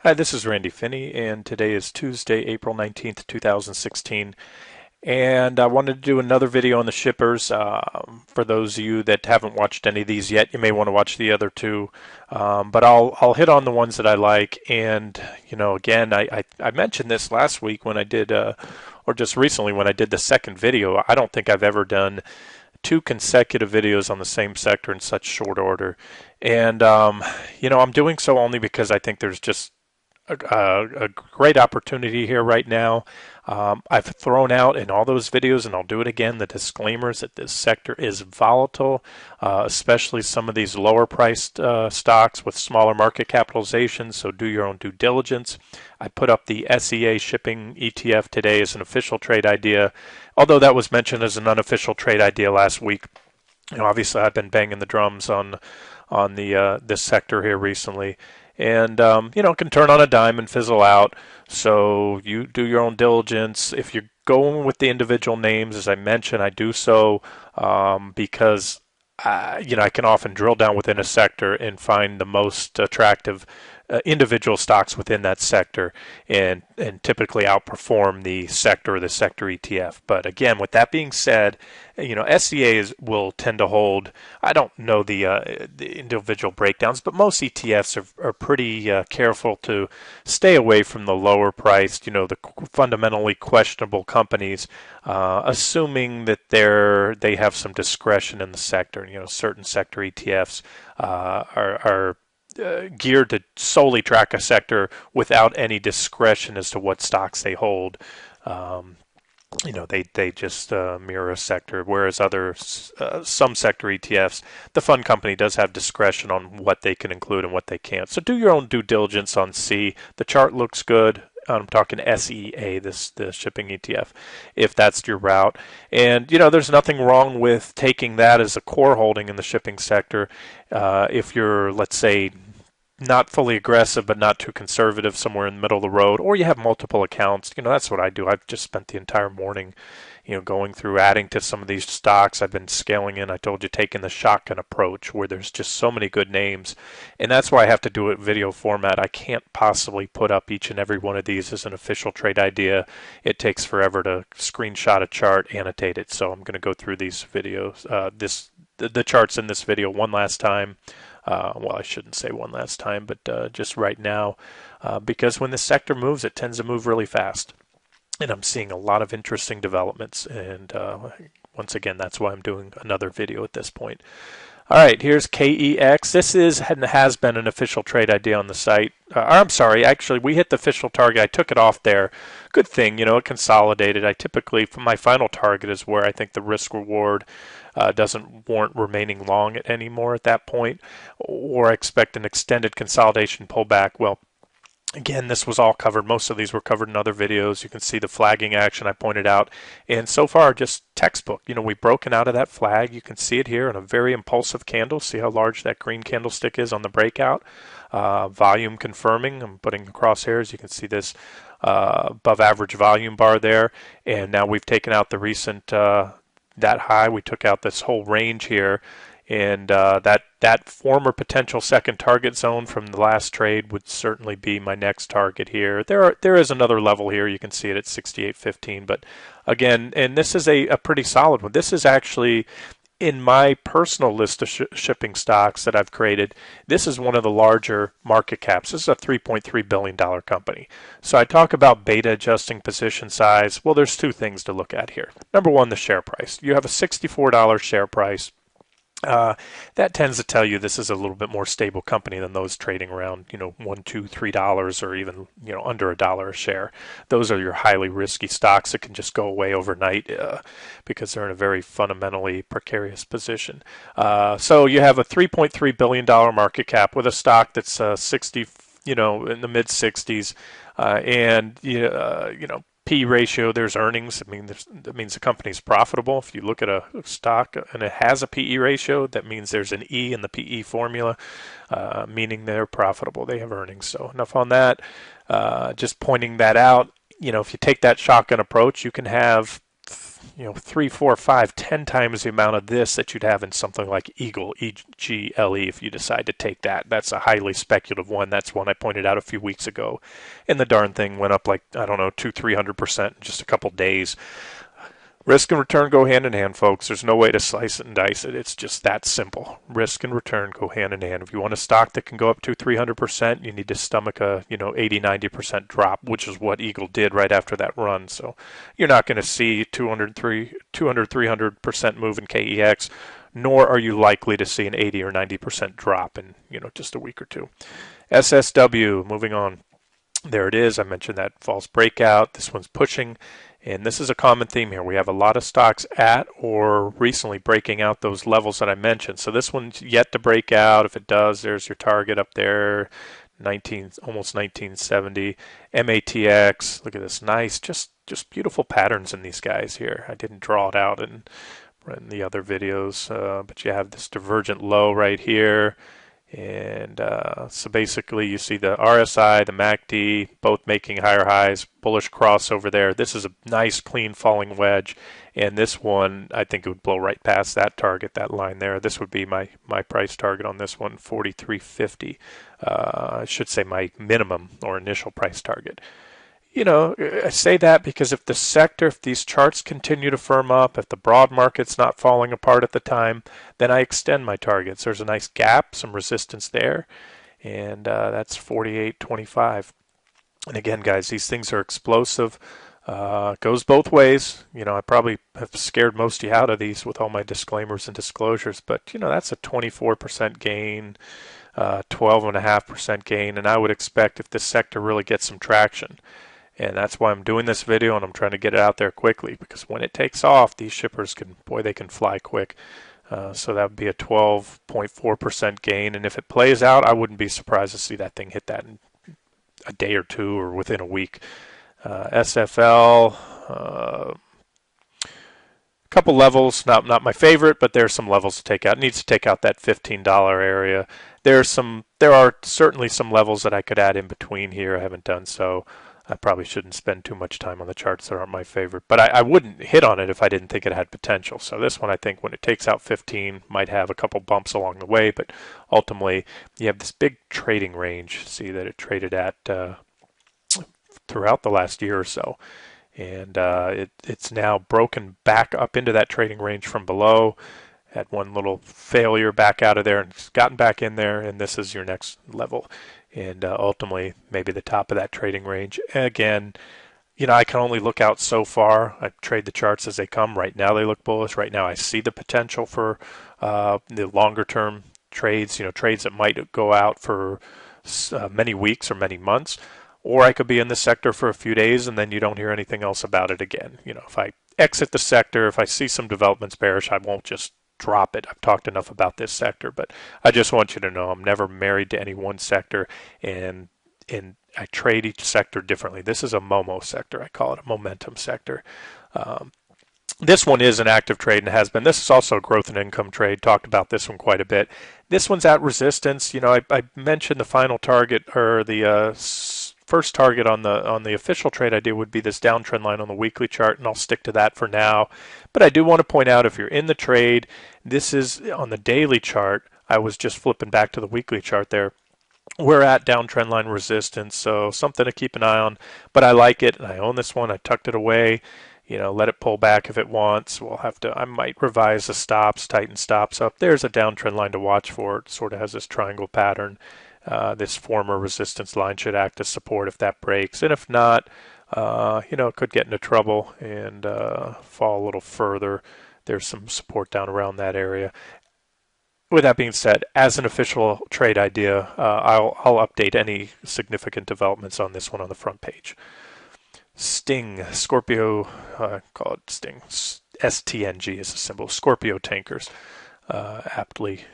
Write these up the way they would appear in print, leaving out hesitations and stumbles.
Hi, this is Randy Finney, and today is Tuesday, April 19th, 2016. And I wanted to do another video on the shippers. For those of you that haven't watched any of these yet, you may want to watch the other two. But I'll hit on the ones that I like. And, again, I mentioned this last week when I did, or just recently when I did the second video. I don't think I've ever done two consecutive videos on the same sector in such short order. And, I'm doing so only because I think there's just a great opportunity here right now. I've thrown out in all those videos, and I'll do it again, the disclaimers that this sector is volatile, especially some of these lower priced stocks with smaller market capitalizations, so do your own due diligence. I put up the SEA shipping ETF today as an official trade idea, although that was mentioned as an unofficial trade idea last week. Obviously, I've been banging the drums on the this sector here recently, and it can turn on a dime and fizzle out. So you do your own diligence. If you're going with the individual names, as I mentioned, I do so because I can often drill down within a sector and find the most attractive individual stocks within that sector, and typically outperform the sector or the sector ETF. But again, with that being said, SCAs will tend to hold. I don't know the individual breakdowns, but most ETFs are pretty careful to stay away from the lower priced, the fundamentally questionable companies, assuming that they have some discretion in the sector. Certain sector ETFs are geared to solely track a sector without any discretion as to what stocks they hold. They just mirror a sector, whereas some sector ETFs, the fund company does have discretion on what they can include and what they can't. So do your own due diligence on C. The chart looks good. I'm talking SEA, the shipping ETF, if that's your route. And there's nothing wrong with taking that as a core holding in the shipping sector. If you're, let's say, not fully aggressive but not too conservative, somewhere in the middle of the road, or you have multiple accounts. That's what I do. I've just spent the entire morning going through, adding to some of these stocks. I've been scaling in. I told you, taking the shotgun approach where there's just so many good names, and that's why I have to do it video format. I can't possibly put up each and every one of these as an official trade idea. It takes forever to screenshot a chart, annotate it, so I'm going to go through these videos, the charts in this video one last time. Well, I shouldn't say one last time, but just right now, because when the sector moves, it tends to move really fast. And I'm seeing a lot of interesting developments. And once again, that's why I'm doing another video at this point. All right, here's KEX. This has been an official trade idea on the site. I'm sorry, actually, we hit the official target. I took it off there. Good thing, it consolidated. I typically, for my final target is where I think the risk reward doesn't warrant remaining long anymore at that point, or I expect an extended consolidation pullback. Well, again, this was all covered. Most of these were covered in other videos. You can see the flagging action I pointed out. And so far, just textbook. We've broken out of that flag. You can see it here in a very impulsive candle. See how large that green candlestick is on the breakout. Volume confirming. I'm putting crosshairs. You can see this above average volume bar there. And now we've taken out the recent that high. We took out this whole range here. And that former potential second target zone from the last trade would certainly be my next target here. There is another level here. You can see it at 68.15. But again, and this is a pretty solid one. This is actually, in my personal list of shipping stocks that I've created, this is one of the larger market caps. This is a $3.3 billion company. So I talk about beta adjusting position size. Well, there's two things to look at here. Number one, the share price. You have a $64 share price. That tends to tell you this is a little bit more stable company than those trading around, $1, $2, $3, or even, under $1 a share. Those are your highly risky stocks that can just go away overnight because they're in a very fundamentally precarious position. So you have a $3.3 billion market cap with a stock that's 60, in the mid 60s, and P ratio, there's earnings. That means the company's profitable. If you look at a stock and it has a PE ratio, that means there's an E in the PE formula, meaning they're profitable. They have earnings. So enough on that. Just pointing that out. If you take that shotgun approach, you can have 3, 4, 5, 10 times the amount of this that you'd have in something like Eagle, EGLE, if you decide to take that. That's a highly speculative one. That's one I pointed out a few weeks ago. And the darn thing went up like, I don't know, 200-300% in just a couple days. Risk and return go hand in hand, folks. There's no way to slice it and dice it. It's just that simple. Risk and return go hand in hand. If you want a stock that can go up to 300%, you need to stomach a 80-90% drop, which is what Eagle did right after that run. So you're not going to see 200-300% move in KEX, nor are you likely to see an 80 or 90% drop in just a week or two. SSW, moving on. There it is. I mentioned that false breakout. This one's pushing. And this is a common theme here. We have a lot of stocks at or recently breaking out those levels that I mentioned. So this one's yet to break out. If it does, there's your target up there, almost 1970. MATX, look at this, nice, just beautiful patterns in these guys here. I didn't draw it out in the other videos, but you have this divergent low right here. And so basically you see the RSI, the MACD, both making higher highs, bullish crossover there. This is a nice clean falling wedge. And this one, I think it would blow right past that target, that line there. This would be my price target on this one, 43.50. I should say my minimum or initial price target. I say that because if these charts continue to firm up, if the broad market's not falling apart at the time, then I extend my targets. There's a nice gap, some resistance there, and that's 48.25. And again, guys, these things are explosive. Goes both ways. I probably have scared most of you out of these with all my disclaimers and disclosures, but that's a 24% gain, 12.5% gain, and I would expect if this sector really gets some traction. And that's why I'm doing this video, and I'm trying to get it out there quickly, because when it takes off, these shippers they can fly quick. So that would be a 12.4% gain. And if it plays out, I wouldn't be surprised to see that thing hit that in a day or two or within a week. SFL, couple levels, not my favorite, but there's some levels to take out. It needs to take out that $15 area. There are certainly some levels that I could add in between here. I haven't done so. I probably shouldn't spend too much time on the charts that aren't my favorite, but I wouldn't hit on it if I didn't think it had potential. So this one, I think when it takes out 15, might have a couple bumps along the way, but ultimately you have this big trading range. See that it traded at throughout the last year or so, and it's now broken back up into that trading range from below. Had one little failure back out of there and it's gotten back in there, and this is your next level. And ultimately, maybe the top of that trading range. Again, I can only look out so far. I trade the charts as they come. Right now, they look bullish. Right now, I see the potential for the longer-term trades, trades that might go out for many weeks or many months. Or I could be in the sector for a few days, and then you don't hear anything else about it again. If I exit the sector, if I see some developments bearish, I won't just drop it. I've talked enough about this sector, but I just want you to know I'm never married to any one sector, and I trade each sector differently. This is a MOMO sector. I call it a momentum sector. This one is an active trade and has been. This is also a growth and income trade. Talked about this one quite a bit. This one's at resistance. I mentioned the final target, or the first target on the official trade I do would be this downtrend line on the weekly chart, and I'll stick to that for now. But I do want to point out, if you're in the trade, this is on the daily chart. I was just flipping back to the weekly chart there. We're at downtrend line resistance, so something to keep an eye on. But I like it, and I own this one. I tucked it away. Let it pull back if it wants. I might revise the stops, tighten stops up. There's a downtrend line to watch for. It sort of has this triangle pattern. This former resistance line should act as support if that breaks. And if not, it could get into trouble and fall a little further. There's some support down around that area. With that being said, as an official trade idea, I'll update any significant developments on this one on the front page. Sting, Scorpio, call it Sting. STNG is a symbol. Scorpio tankers, aptly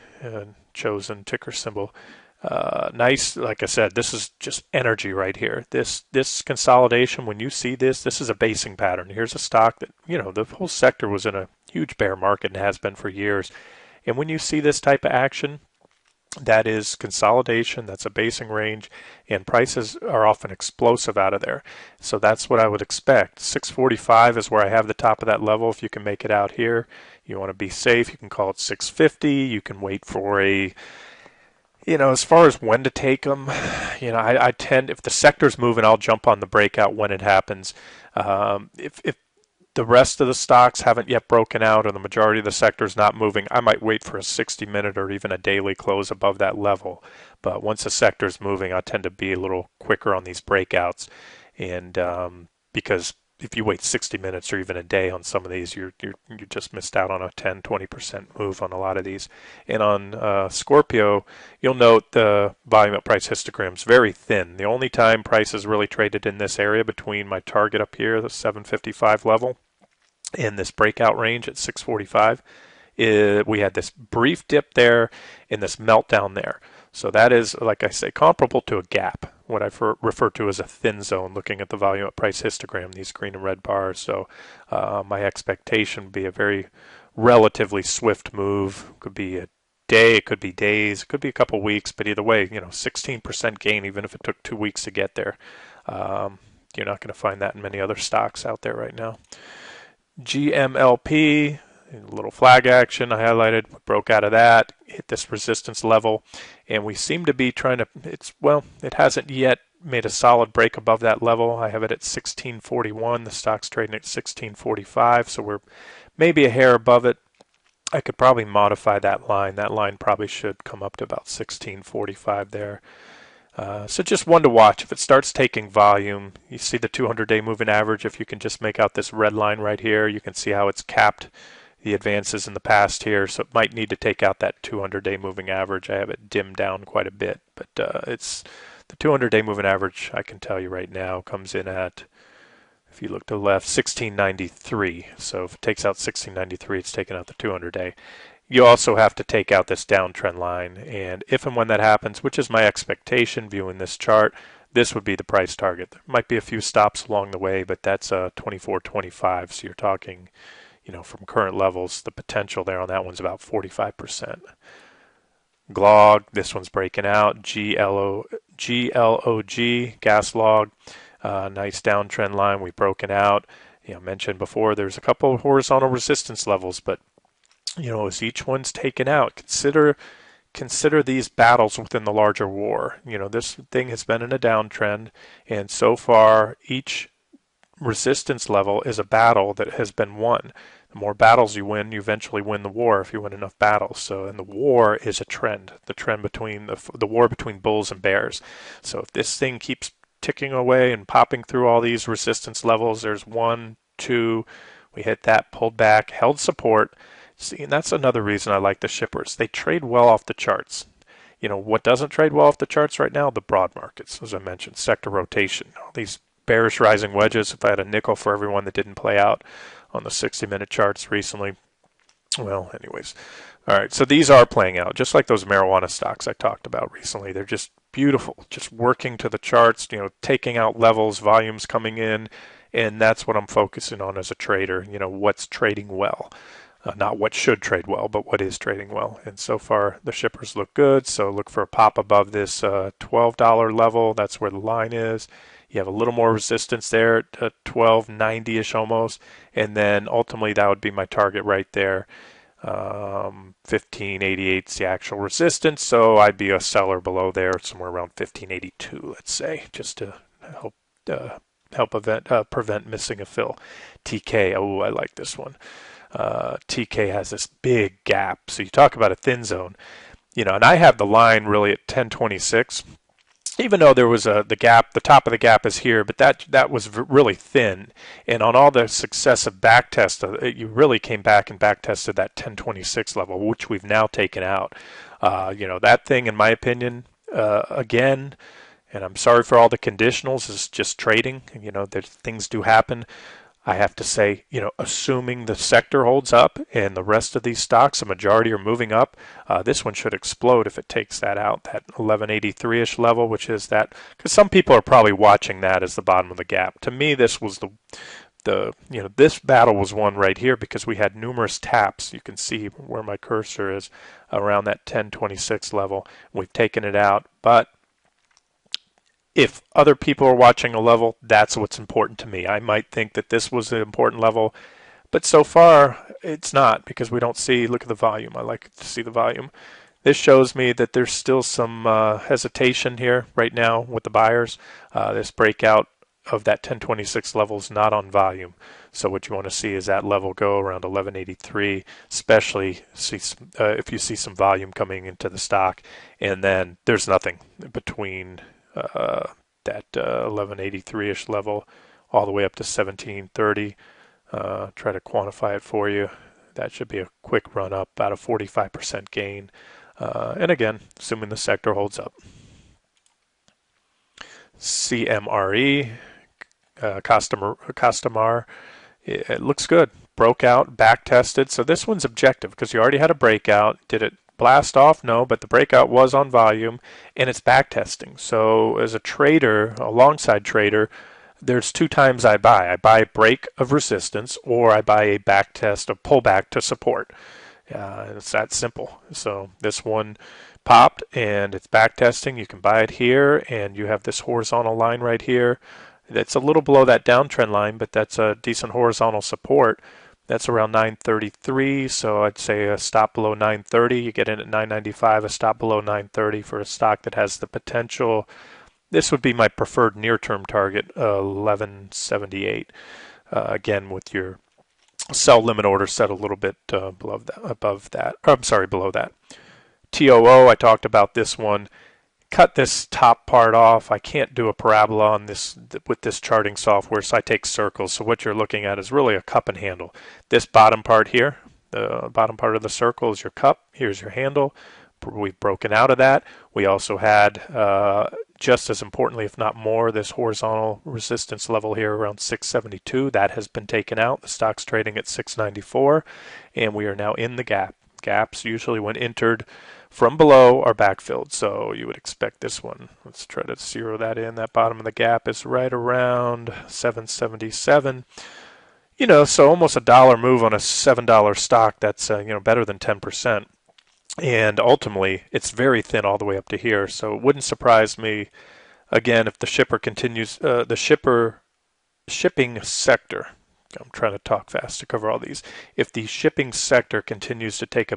chosen ticker symbol. Nice, like I said, this is just energy right here. This consolidation, when you see this is a basing pattern. Here's a stock that, the whole sector was in a huge bear market and has been for years. And when you see this type of action, That is consolidation, that's a basing range, and prices are often explosive out of there. So that's what I would expect. 645 is where I have the top of that level. If you can make it out here, you want to be safe, you can call it 650. You can wait for a, as far as when to take them, I tend, if the sector's moving, I'll jump on the breakout when it happens. If the rest of the stocks haven't yet broken out or the majority of the sector is not moving, I might wait for a 60-minute or even a daily close above that level. But once the sector is moving, I tend to be a little quicker on these breakouts. And because if you wait 60 minutes or even a day on some of these, you just missed out on a 10-20% move on a lot of these. And on Scorpio, you'll note the volume at price histogram is very thin. The only time price is really traded in this area between my target up here, the 755 level, in this breakout range at 645, we had this brief dip there and this meltdown there. So that is, like I say, comparable to a gap, what I refer to as a thin zone, looking at the volume at price histogram, these green and red bars. So my expectation would be a very relatively swift move. Could be a day, it could be days, it could be a couple weeks, but either way, 16% gain, even if it took 2 weeks to get there. You're not going to find that in many other stocks out there right now. GMLP, a little flag action I highlighted, broke out of that, hit this resistance level, and we seem to be trying to, it hasn't yet made a solid break above that level. I have it at 1641. The stock's trading at 1645, so we're maybe a hair above it. I could probably modify that line. That line probably should come up to about 1645 there. So just one to watch. If it starts taking volume, you see the 200-day moving average. If you can just make out this red line right here, you can see how it's capped the advances in the past here. So it might need to take out that 200-day moving average. I have it dimmed down quite a bit, but it's the 200-day moving average, I can tell you right now, comes in at, if you look to the left, 1693. So if it takes out 1693, it's taking out the 200-day. You also have to take out this downtrend line, and if and when that happens, which is my expectation viewing this chart, this would be the price target. There might be a few stops along the way, but that's 24.25, so you're talking, from current levels, the potential there on that one's about 45%. GLOG, this one's breaking out. GLOG, gas log, nice downtrend line. We've broken out. Mentioned before, there's a couple of horizontal resistance levels, but as each one's taken out, consider these battles within the larger war. This thing has been in a downtrend, and so far each resistance level is a battle that has been won. The more battles you win, you eventually win the war if you win enough battles. So, and the war is a trend, the trend between the war between bulls and bears. So if this thing keeps ticking away and popping through all these resistance levels, there's 1, 2, we hit that, pulled back, held support. See, and that's another reason I like the shippers. They trade well off the charts. What doesn't trade well off the charts right now? The broad markets, as I mentioned, sector rotation. All these bearish rising wedges. If I had a nickel for everyone that didn't play out on the 60-minute charts recently. Well, anyways. All right, so these are playing out, just like those marijuana stocks I talked about recently. They're just beautiful, just working to the charts, taking out levels, volumes coming in, and that's what I'm focusing on as a trader, what's trading well. Not what should trade well, but what is trading well. And so far, the shippers look good. So look for a pop above this $12 level. That's where the line is. You have a little more resistance there at $12.90-ish almost. And then ultimately, that would be my target right there. 1588 is the actual resistance. So I'd be a seller below there, somewhere around 1582, let's say, just to prevent missing a fill. TK, oh, I like this one. TK has this big gap. So you talk about a thin zone, and I have the line really at 1026, even though there was the gap, the top of the gap is here, but that was really thin. And on all the successive back tests, you really came back and back tested that 1026 level, which we've now taken out. That thing, in my opinion, again, and I'm sorry for all the conditionals, is just trading. Things do happen. I have to say, assuming the sector holds up and the rest of these stocks, the majority are moving up, this one should explode if it takes that out, that 1183-ish level, which is that, because some people are probably watching that as the bottom of the gap. To me, this was this battle was won right here because we had numerous taps. You can see where my cursor is around that 1026 level. We've taken it out, but if other people are watching a level, that's what's important to me. I might think that this was an important level, but so far it's not because we don't see, look at the volume. I like to see the volume. This shows me that there's still some hesitation here right now with the buyers. This breakout of that 1026 level is not on volume. So what you want to see is that level go around 1183, especially if you see some volume coming into the stock. And then there's nothing between that 1183-ish level all the way up to 1730. Try to quantify it for you. That should be a quick run up, about a 45% gain. And again, assuming the sector holds up. CMRE, Costamar, it looks good. Broke out, back tested. So this one's objective because you already had a breakout. Did it blast off? No, but the breakout was on volume and it's back testing. So as a trader, alongside trader, there's two times I buy. I buy a break of resistance or I buy a back test, a pullback to support. It's that simple. So this one popped and it's back testing. You can buy it here and you have this horizontal line right here. That's a little below that downtrend line, but that's a decent horizontal support. That's around 933, so I'd say a stop below 930. You get in at 995, a stop below 930 for a stock that has the potential. This would be my preferred near-term target, 1178. Again, with your sell limit order set a little bit below that. TOO, I talked about this one. Cut this top part off. I can't do a parabola on this with this charting software, so I take circles. So what you're looking at is really a cup and handle. This bottom part here, the bottom part of the circle is your cup. Here's your handle. We've broken out of that. We also had, just as importantly, if not more, this horizontal resistance level here around 672. That has been taken out. The stock's trading at 694, and we are now in the gap. Gaps usually when entered from below are backfilled, so you would expect this one. Let's try to zero that in. That bottom of the gap is right around 777. So almost $1 move on a $7 stock. That's better than 10%. And ultimately, it's very thin all the way up to here. So it wouldn't surprise me, again, if the shipper continues, shipping sector. I'm trying to talk fast to cover all these. If the shipping sector continues to take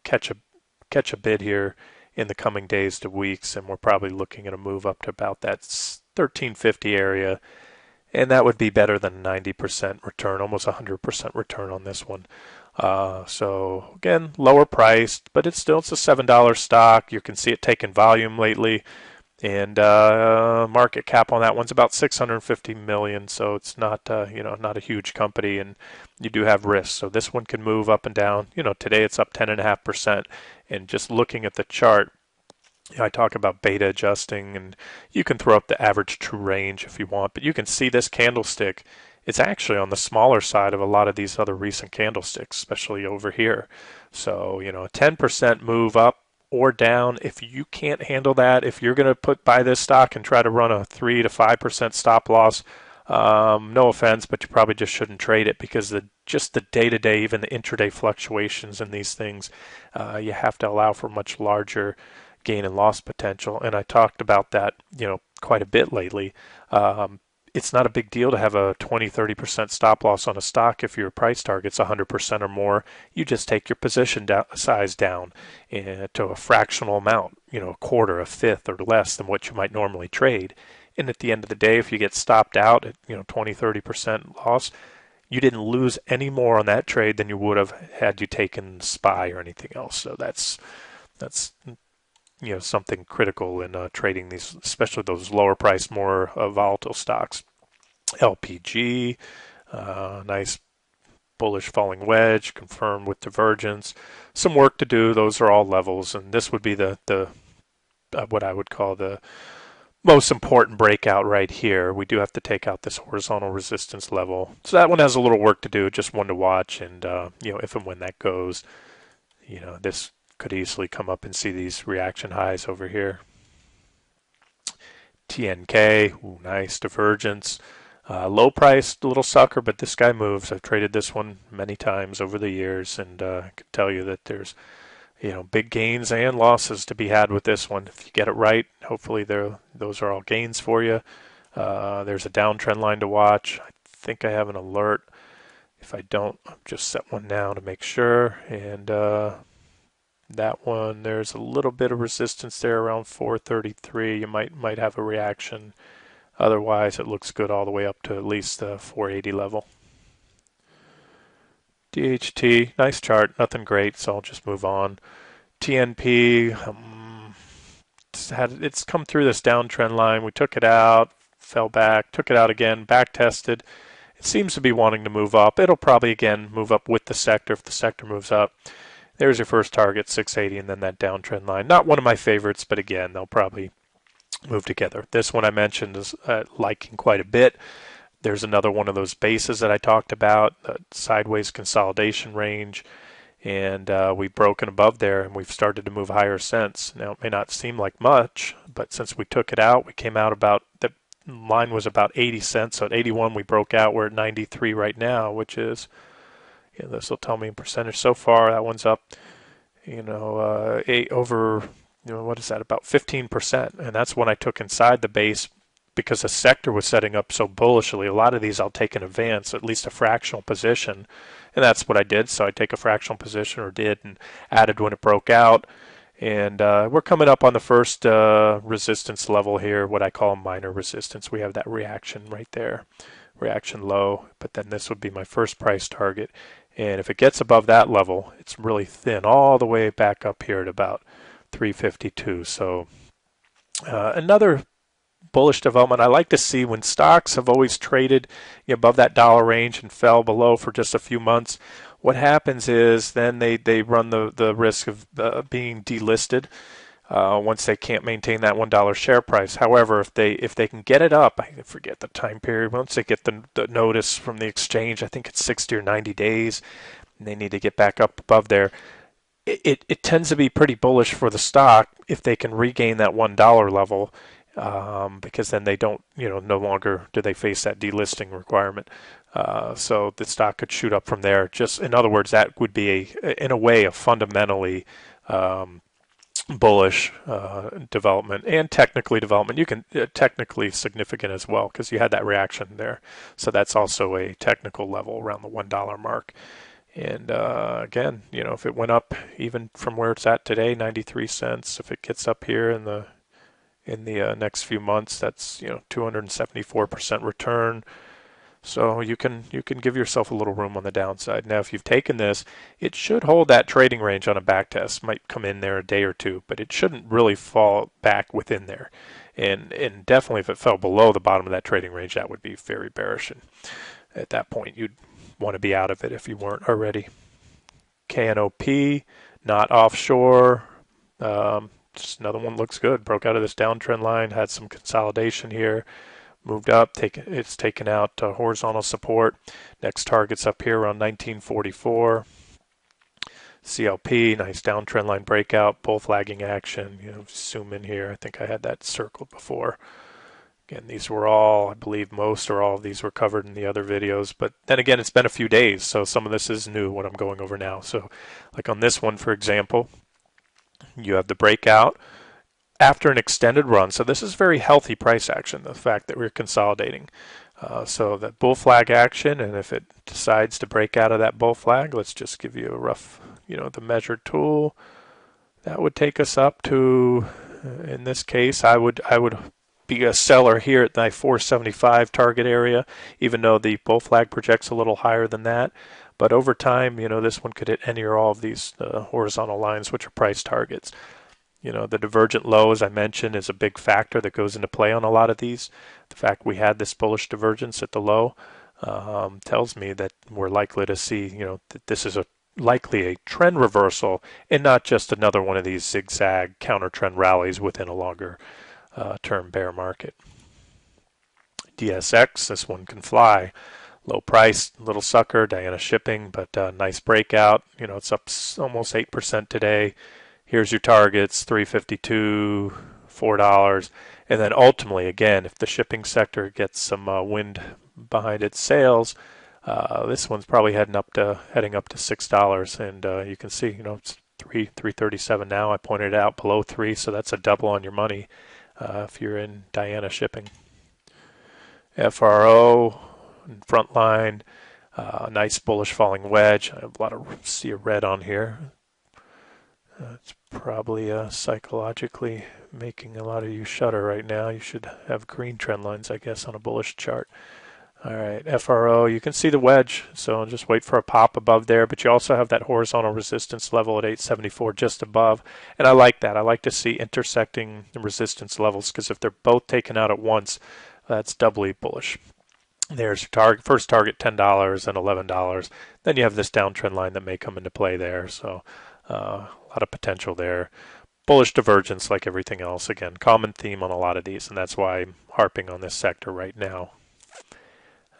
catch a bid here in the coming days to weeks, and we're probably looking at a move up to about that 1350 area, and that would be better than 90% return, almost 100% return on this one. So again, lower priced, but it's a $7 stock. You can see it taking volume lately. And market cap on that one's about 650 million, so it's not not a huge company, and you do have risks. So this one can move up and down. Today it's up 10.5%, and just looking at the chart, I talk about beta adjusting, and you can throw up the average true range if you want, but you can see this candlestick. It's actually on the smaller side of a lot of these other recent candlesticks, especially over here. So a 10% move up or down, if you can't handle that, if you're going to buy this stock and try to run a 3 to 5% stop loss, no offense, but you probably just shouldn't trade it because the day-to-day, even the intraday fluctuations in these things, you have to allow for much larger gain and loss potential. And I talked about that, quite a bit lately. It's not a big deal to have a 20-30% stop loss on a stock if your price target's 100% or more. You just take your position size down to a fractional amount, a quarter, a fifth, or less than what you might normally trade. And at the end of the day, if you get stopped out at 20-30% loss, you didn't lose any more on that trade than you would have had you taken SPY or anything else. So that's something critical in trading these, especially those lower priced, more volatile stocks. LPG, nice bullish falling wedge, confirmed with divergence. Some work to do. Those are all levels, and this would be the what I would call the most important breakout right here. We do have to take out this horizontal resistance level, so that one has a little work to do. Just one to watch, and if and when that goes, this could easily come up and see these reaction highs over here. TNK, nice divergence. Low priced little sucker, but this guy moves. I've traded this one many times over the years, and I can tell you that there's big gains and losses to be had with this one. If you get it right, hopefully those are all gains for you. There's a downtrend line to watch. I think I have an alert. If I don't, I'll just set one now to make sure. And that one, there's a little bit of resistance there around 433. You might have a reaction. Otherwise, it looks good all the way up to at least the 480 level. DHT, nice chart, nothing great, so I'll just move on. TNP, it's come through this downtrend line. We took it out, fell back, took it out again, back tested. It seems to be wanting to move up. It'll probably again move up with the sector if the sector moves up. There's your first target, 680, and then that downtrend line. Not one of my favorites, but again, they'll probably move together. This one I mentioned is liking quite a bit. There's another one of those bases that I talked about, the sideways consolidation range, and we've broken above there, and we've started to move higher since. Now, it may not seem like much, but since we took it out, we came out about, the line was about 80 cents, so at 81 we broke out. We're at 93 right now, which is, this will tell me in percentage so far. That one's up, over, what is that, about 15%, and that's when I took inside the base because the sector was setting up so bullishly. A lot of these I'll take in advance, at least a fractional position, and that's what I did. So I take a fractional position, or did, and added when it broke out. And we're coming up on the first resistance level here, what I call a minor resistance. We have that reaction right there, reaction low, but then this would be my first price target. And if it gets above that level, it's really thin all the way back up here at about 352. So another bullish development I like to see when stocks have always traded above that dollar range and fell below for just a few months. What happens is then they run the risk of being delisted once they can't maintain that $1 share price. However, if they can get it up, I forget the time period, once they get the notice from the exchange, I think it's 60 or 90 days, and they need to get back up above there. It tends to be pretty bullish for the stock if they can regain that $1 level, because then they don't, no longer do they face that delisting requirement. So the stock could shoot up from there. Just in other words, that would be in a way a fundamentally bullish development, and technically development. You can technically significant as well because you had that reaction there. So that's also a technical level around the $1 mark. And again, if it went up even from where it's at today, 93 cents, if it gets up here in the next few months, that's 274% return. So you can give yourself a little room on the downside. Now, if you've taken this, it should hold that trading range on a back test. Might come in there a day or two, but it shouldn't really fall back within there. And definitely, if it fell below the bottom of that trading range, that would be very bearish. And at that point, you'd want to be out of it if you weren't already. KNOP, not offshore. Just another one looks good. Broke out of this downtrend line, had some consolidation here, moved up. It's taken out horizontal support. Next target's up here around 1944. CLP, nice downtrend line breakout, bull flagging action. Zoom in here. I think I had that circled before. Again, these were all, I believe most or all of these were covered in the other videos. But then again, it's been a few days, so some of this is new, what I'm going over now. So like on this one, for example, you have the breakout after an extended run. So this is very healthy price action, the fact that we're consolidating. So that bull flag action, and if it decides to break out of that bull flag, let's just give you a rough, the measured tool. That would take us up to, in this case, I would be a seller here at my 475 target area, even though the bull flag projects a little higher than that. But over time, this one could hit any or all of these horizontal lines, which are price targets. The divergent low, as I mentioned, is a big factor that goes into play on a lot of these. The fact we had this bullish divergence at the low tells me that we're likely to see, that this is likely a trend reversal and not just another one of these zigzag counter trend rallies within a longer term bear market. DSX, this one can fly. Low price, little sucker, Diana shipping, but nice breakout. It's up almost 8% today. Here's your targets, $3.52, $4. And then ultimately, again, if the shipping sector gets some wind behind its sales. This one's probably heading up to $6, and you can see, it's 337 now. I pointed it out below 3, so that's a double on your money if you're in Diana shipping. FRO, Frontline, nice bullish falling wedge. I have a lot of sea of red on here. It's probably psychologically making a lot of you shudder right now. You should have green trend lines, I guess, on a bullish chart. All right, FRO, you can see the wedge, so just wait for a pop above there, but you also have that horizontal resistance level at 874 just above, and I like that. I like to see intersecting resistance levels, because if they're both taken out at once, that's doubly bullish. There's your target, first target $10 and $11. Then you have this downtrend line that may come into play there, so a lot of potential there. Bullish divergence like everything else. Again, common theme on a lot of these, and that's why I'm harping on this sector right now.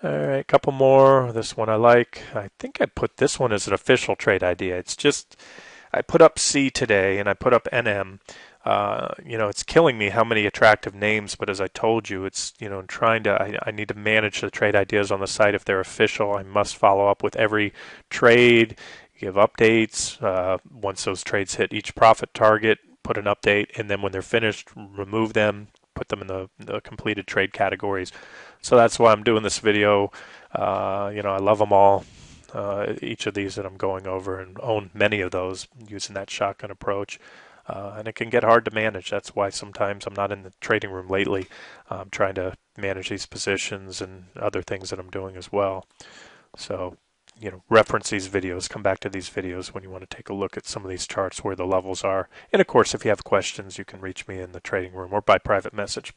All right, a couple more. This one I like. I think I put this one as an official trade idea. It's just, I put up C today and I put up NM. It's killing me how many attractive names, but as I told you, it's, I need to manage the trade ideas on the site. If they're official, I must follow up with every trade, give updates. Once those trades hit each profit target, put an update, and then when they're finished, remove them, put them in the completed trade categories. So that's why I'm doing this video. I love them all, each of these that I'm going over, and own many of those using that shotgun approach. And it can get hard to manage. That's why sometimes I'm not in the trading room lately. I'm trying to manage these positions and other things that I'm doing as well. So, reference these videos, come back to these videos when you want to take a look at some of these charts where the levels are. And of course, if you have questions, you can reach me in the trading room or by private message.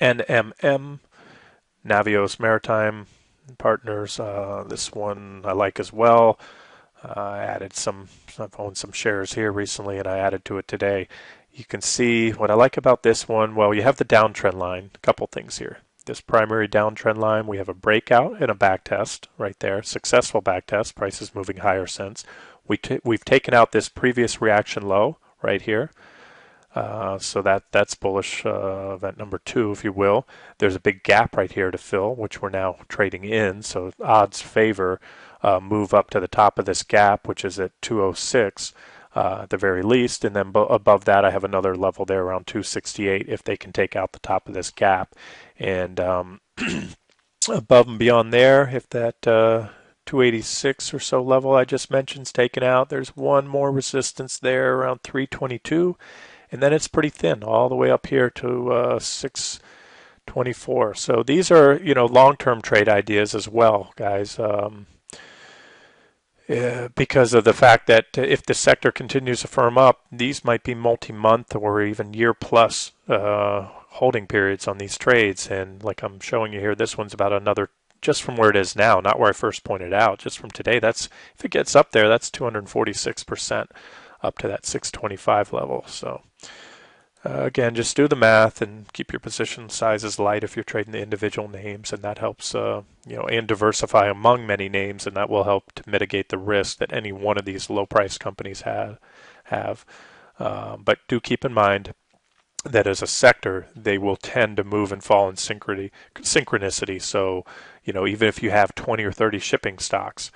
NMM, Navios Maritime Partners. This one I like as well. I've owned some shares here recently, and I added to it today. You can see what I like about this one. Well, you have the downtrend line. A couple things here. This primary downtrend line, we have a breakout and a back test right there. Successful back test. Price is moving higher since. We've taken out this previous reaction low right here. So that's bullish event number 2, if you will. There's a big gap right here to fill, which we're now trading in. So odds favor move up to the top of this gap, which is at 206 at the very least. And then above that, I have another level there around 268 if they can take out the top of this gap. And above and beyond there, if that 286 or so level I just mentioned is taken out, there's one more resistance there around 322. And then it's pretty thin all the way up here to 624. So these are, long-term trade ideas as well, guys. Because of the fact that if the sector continues to firm up, these might be multi-month or even year-plus holding periods on these trades. And like I'm showing you here, this one's about another, just from where it is now, not where I first pointed out, just from today. That's, if it gets up there, that's 246%. Up to that 625 level. So again, just do the math and keep your position sizes light if you're trading the individual names, and that helps and diversify among many names, and that will help to mitigate the risk that any one of these low price companies have. But do keep in mind that as a sector, they will tend to move and fall in synchronicity. So even if you have 20 or 30 shipping stocks,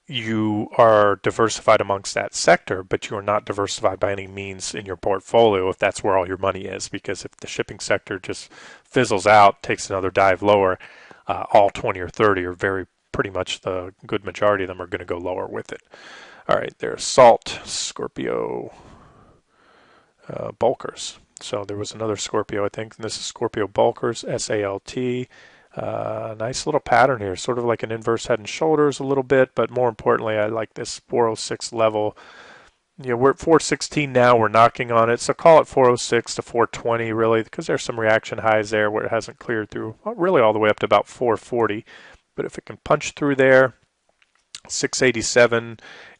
you are diversified amongst that sector, but you are not diversified by any means in your portfolio if that's where all your money is. Because if the shipping sector just fizzles out, takes another dive lower, all 20 or 30 are pretty much the good majority of them are going to go lower with it. All right, there's Salt, Scorpio, Bulkers. So there was another Scorpio, I think, and this is Scorpio Bulkers, SALT. Nice little pattern here, sort of like an inverse head and shoulders a little bit, but more importantly, I like this 406 level. We're at 416 now, we're knocking on it, so call it 406 to 420 really, because there's some reaction highs there where it hasn't cleared through, really all the way up to about 440. But if it can punch through there, 687,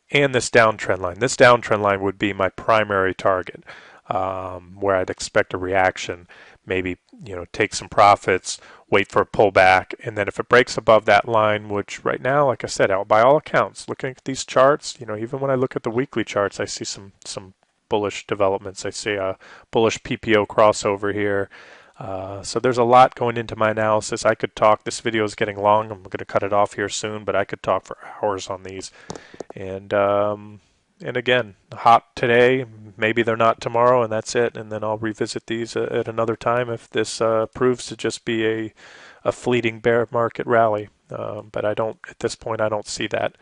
and this downtrend line. This downtrend line would be my primary target, where I'd expect a reaction. Maybe, take some profits, wait for a pullback, and then if it breaks above that line, which right now, like I said, by all accounts, looking at these charts, even when I look at the weekly charts, I see some bullish developments. I see a bullish PPO crossover here. So there's a lot going into my analysis. I could talk. This video is getting long. I'm going to cut it off here soon, but I could talk for hours on these. And again, hot today. Maybe they're not tomorrow, and that's it. And then I'll revisit these at another time if this proves to just be a fleeting bear market rally. But I don't, at this point, I don't see that.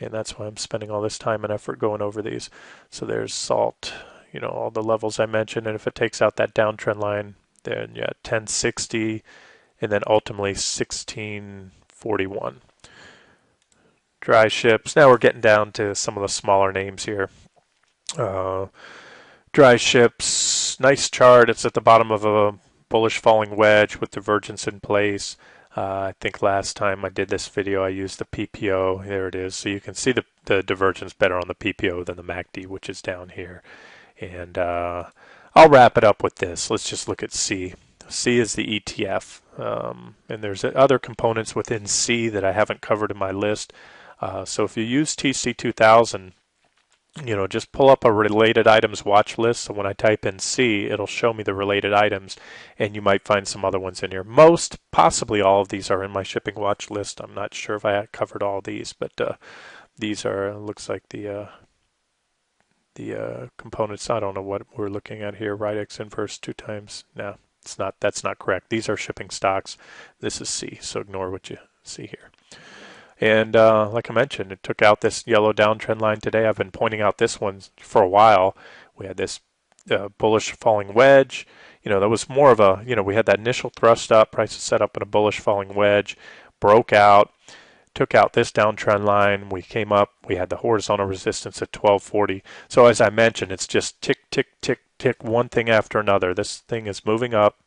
And that's why I'm spending all this time and effort going over these. So there's salt, all the levels I mentioned. And if it takes out that downtrend line, then 1060, and then ultimately 1641. Dry ships. Now we're getting down to some of the smaller names here. Dry ships, nice chart. It's at the bottom of a bullish falling wedge with divergence in place. I think last time I did this video I used the PPO. There it is. So you can see the divergence better on the PPO than the MACD, which is down here. And I'll wrap it up with this. Let's just look at C. C is the ETF. And there's other components within C that I haven't covered in my list. So if you use TC2000, just pull up a related items watch list. So when I type in C, it'll show me the related items, and you might find some other ones in here. Most, possibly all of these are in my shipping watch list. I'm not sure if I covered all these, but these are, looks like the components. I don't know what we're looking at here. Ridex inverse 2 times. No, it's not. That's not correct. These are shipping stocks. This is C, so ignore what you see here. And like I mentioned, it took out this yellow downtrend line today. I've been pointing out this one for a while. We had this bullish falling wedge. That was more of a, we had that initial thrust up, prices set up in a bullish falling wedge, broke out, took out this downtrend line. We came up, we had the horizontal resistance at 1240. So as I mentioned, it's just tick, tick, tick, tick, one thing after another. This thing is moving up,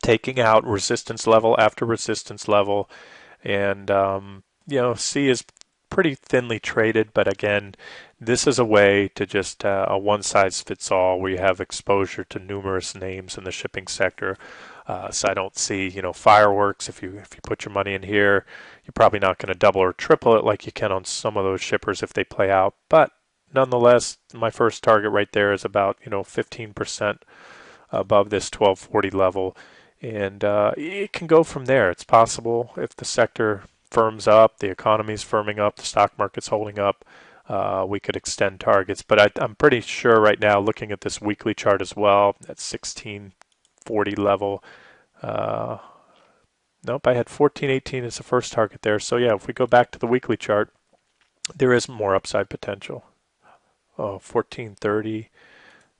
taking out resistance level after resistance level. And, C is pretty thinly traded, but again, this is a way to just a one-size-fits-all where you have exposure to numerous names in the shipping sector. So I don't see, fireworks. If you put your money in here, you're probably not going to double or triple it like you can on some of those shippers if they play out. But nonetheless, my first target right there is about 15% above this 1240 level, and it can go from there. It's possible if the sector firms up, the economy's firming up, the stock market's holding up, we could extend targets. But I'm pretty sure right now, looking at this weekly chart as well, at 1640 level, nope, I had 1418 as the first target there. So yeah, if we go back to the weekly chart, there is more upside potential. 1430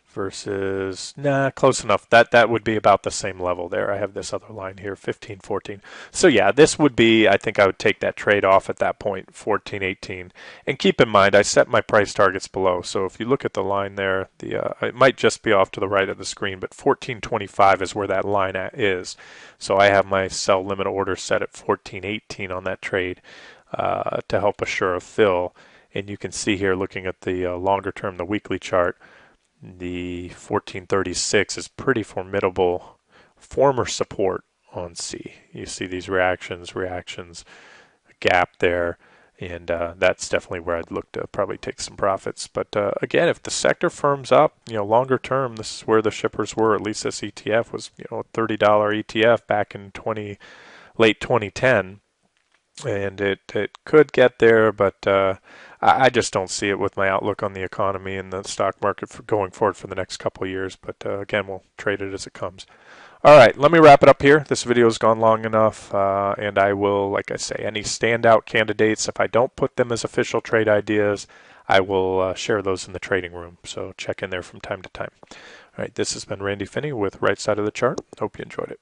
versus, close enough. That would be about the same level there. I have this other line here, 1514. So yeah, this would be, I think I would take that trade off at that point, 1418. And keep in mind, I set my price targets below. So if you look at the line there, it might just be off to the right of the screen, but 1425 is where that line is. So I have my sell limit order set at 1418 on that trade to help assure a fill. And you can see here, looking at the longer term, the weekly chart, the 1436 is pretty formidable former support on C. You see these reactions, gap there, and that's definitely where I'd look to probably take some profits. But again, if the sector firms up, longer term, this is where the shippers were. At least this ETF was, a $30 ETF back in late 2010. And it could get there, but I just don't see it with my outlook on the economy and the stock market for going forward for the next couple of years. But again, we'll trade it as it comes. All right, let me wrap it up here. This video has gone long enough, and I will, like I say, any standout candidates, if I don't put them as official trade ideas, I will share those in the trading room. So check in there from time to time. All right, this has been Randy Finney with Right Side of the Chart. Hope you enjoyed it.